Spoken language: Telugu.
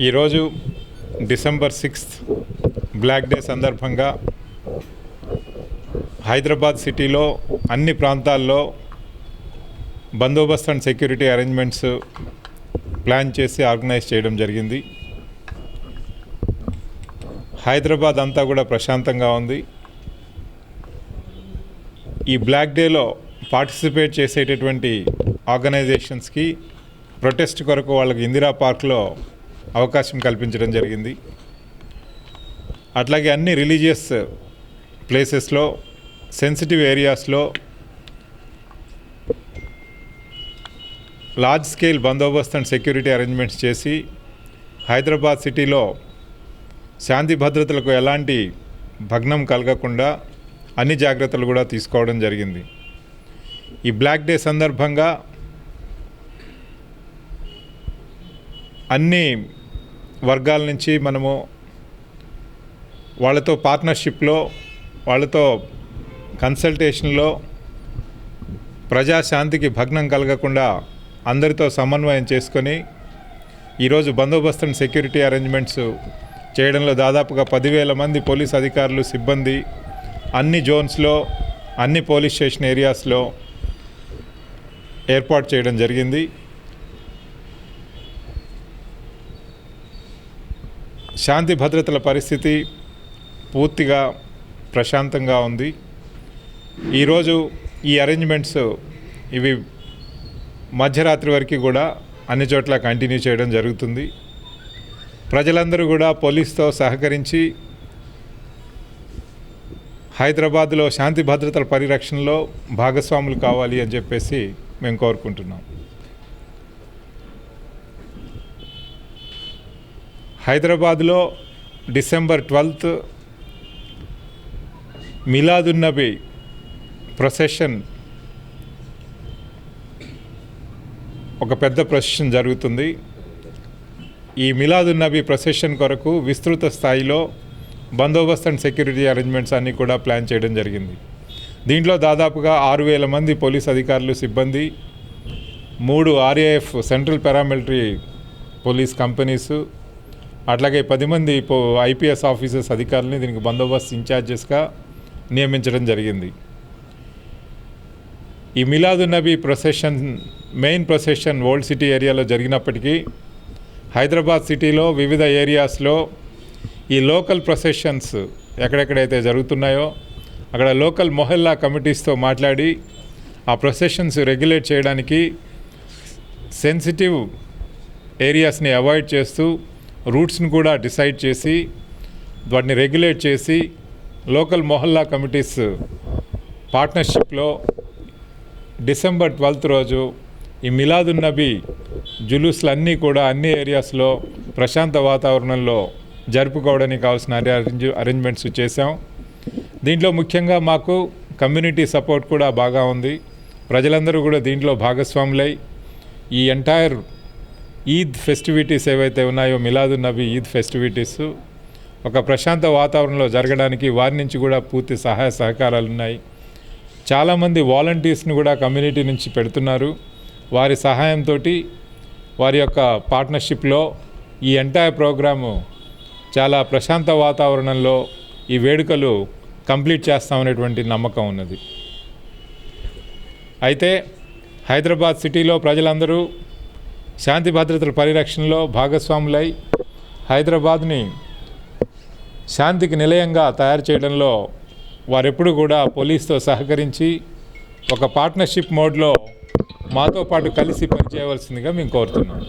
ఈరోజు డిసెంబర్ 6 బ్లాక్ డే సందర్భంగా హైదరాబాద్ సిటీలో అన్ని ప్రాంతాల్లో బందోబస్తు అండ్ సెక్యూరిటీ అరేంజ్మెంట్స్ ప్లాన్ చేసి ఆర్గనైజ్ చేయడం జరిగింది. హైదరాబాద్ అంతా కూడా ప్రశాంతంగా ఉంది. ఈ బ్లాక్ డేలో పార్టిసిపేట్ చేసేటటువంటి ఆర్గనైజేషన్స్కి ప్రొటెస్ట్ కొరకు వాళ్ళకి ఇందిరా పార్క్లో అవకాశం కల్పించడం జరిగింది. అట్లాగే అన్ని రిలీజియస్ ప్లేసెస్లో సెన్సిటివ్ ఏరియాస్లో లార్జ్ స్కేల్ బందోబస్తు అండ్ సెక్యూరిటీ అరేంజ్మెంట్స్ చేసి హైదరాబాద్ సిటీలో శాంతి భద్రతలకు ఎలాంటి భగ్నం కలగకుండా అన్ని జాగ్రత్తలు కూడా తీసుకోవడం జరిగింది. ఈ బ్లాక్ డే సందర్భంగా అన్ని వర్గాల నుంచి మనము వాళ్ళతో పార్ట్నర్షిప్లో, వాళ్ళతో కన్సల్టేషన్లో ప్రజాశాంతికి భగ్నం కలగకుండా అందరితో సమన్వయం చేసుకొని ఈరోజు బందోబస్తు అండ్ సెక్యూరిటీ అరేంజ్మెంట్స్ చేయడంలో దాదాపుగా 10,000 మంది పోలీస్ అధికారులు, సిబ్బంది అన్ని జోన్స్లో, అన్ని పోలీస్ స్టేషన్ ఏరియాస్లో ఏర్పాటు చేయడం జరిగింది. శాంతి భద్రతల పరిస్థితి పూర్తిగా ప్రశాంతంగా ఉంది. ఈరోజు ఈ అరేంజ్మెంట్స్ ఇవి మధ్యరాత్రి వరకు కూడా అన్ని చోట్ల కంటిన్యూ చేయడం జరుగుతుంది. ప్రజలందరూ కూడా పోలీస్తో సహకరించి హైదరాబాద్లో శాంతి భద్రతల పరిరక్షణలో భాగస్వాములు కావాలి అని చెప్పేసి మేము కోరుకుంటున్నాం. హైదరాబాద్లో డిసెంబర్ 12 మిలాదున్నబీ ప్రొసెషన్, ఒక పెద్ద ప్రొసెషన్ జరుగుతుంది. ఈ మిలాదున్నబీ ప్రొసెషన్ కొరకు విస్తృత స్థాయిలో బందోబస్తు అండ్ సెక్యూరిటీ అరేంజ్మెంట్స్ అన్నీ కూడా ప్లాన్ చేయడం జరిగింది. దీంట్లో దాదాపుగా 6,000 మంది పోలీస్ అధికారులు, సిబ్బంది, 3 RAF central paramilitary police companies, అట్లాగే 10 మంది IPS ఆఫీసర్స్ అధికారులని దీనికి బందోబస్తు ఇన్ఛార్జెస్గా నియమించడం జరిగింది. ఈ Miladunnabi procession main procession old city ఏరియాలో జరిగినప్పటికీ హైదరాబాద్ సిటీలో వివిధ ఏరియాస్లో ఈ లోకల్ ప్రొసెషన్స్ ఎక్కడెక్కడైతే జరుగుతున్నాయో అక్కడ లోకల్ మొహల్లా కమిటీస్తో మాట్లాడి ఆ ప్రొసెషన్స్ రెగ్యులేట్ చేయడానికి సెన్సిటివ్ ఏరియాస్ని అవాయిడ్ చేస్తూ రూట్స్ని కూడా డిసైడ్ చేసి వాటిని రెగ్యులేట్ చేసి లోకల్ మొహల్లా కమిటీస్ పార్ట్నర్షిప్లో డిసెంబర్ 12 రోజు ఈ మిలాదున్నబీ జులూస్లన్నీ కూడా అన్ని ఏరియాస్లో ప్రశాంత వాతావరణంలో జరుపుకోవడానికి కావాల్సిన అరేంజ్మెంట్స్ చేశాం. దీంట్లో ముఖ్యంగా మాకు కమ్యూనిటీ సపోర్ట్ కూడా బాగా ఉంది. ప్రజలందరూ కూడా దీంట్లో భాగస్వాములై ఈ ఎంటైర్ ఈద్ ఫెస్టివిటీస్ ఏవైతే ఉన్నాయో, మిలాదున్నబీ ఈద్ ఫెస్టివిటీస్ ఒక ప్రశాంత వాతావరణంలో జరగడానికి వారి నుంచి కూడా పూర్తి సహాయ సహకారాలు ఉన్నాయి. చాలామంది వాలంటీర్స్ని కూడా కమ్యూనిటీ నుంచి పెడుతున్నారు. వారి సహాయంతో, వారి యొక్క పార్ట్నర్షిప్లో ఈ ఎంటైర్ ప్రోగ్రాము చాలా ప్రశాంత వాతావరణంలో ఈ వేడుకలు కంప్లీట్ చేస్తామనేటువంటి నమ్మకం ఉన్నది. అయితే హైదరాబాద్ సిటీలో ప్రజలందరూ శాంతి భద్రతల పరిరక్షణలో భాగస్వాములై హైదరాబాద్ని శాంతికి నిలయంగా తయారు చేయడంలో వారెప్పుడు కూడా పోలీస్తో సహకరించి ఒక పార్ట్నర్షిప్ మోడ్లో మాతో పాటు కలిసి పనిచేయవలసిందిగా మేము కోరుతున్నాం.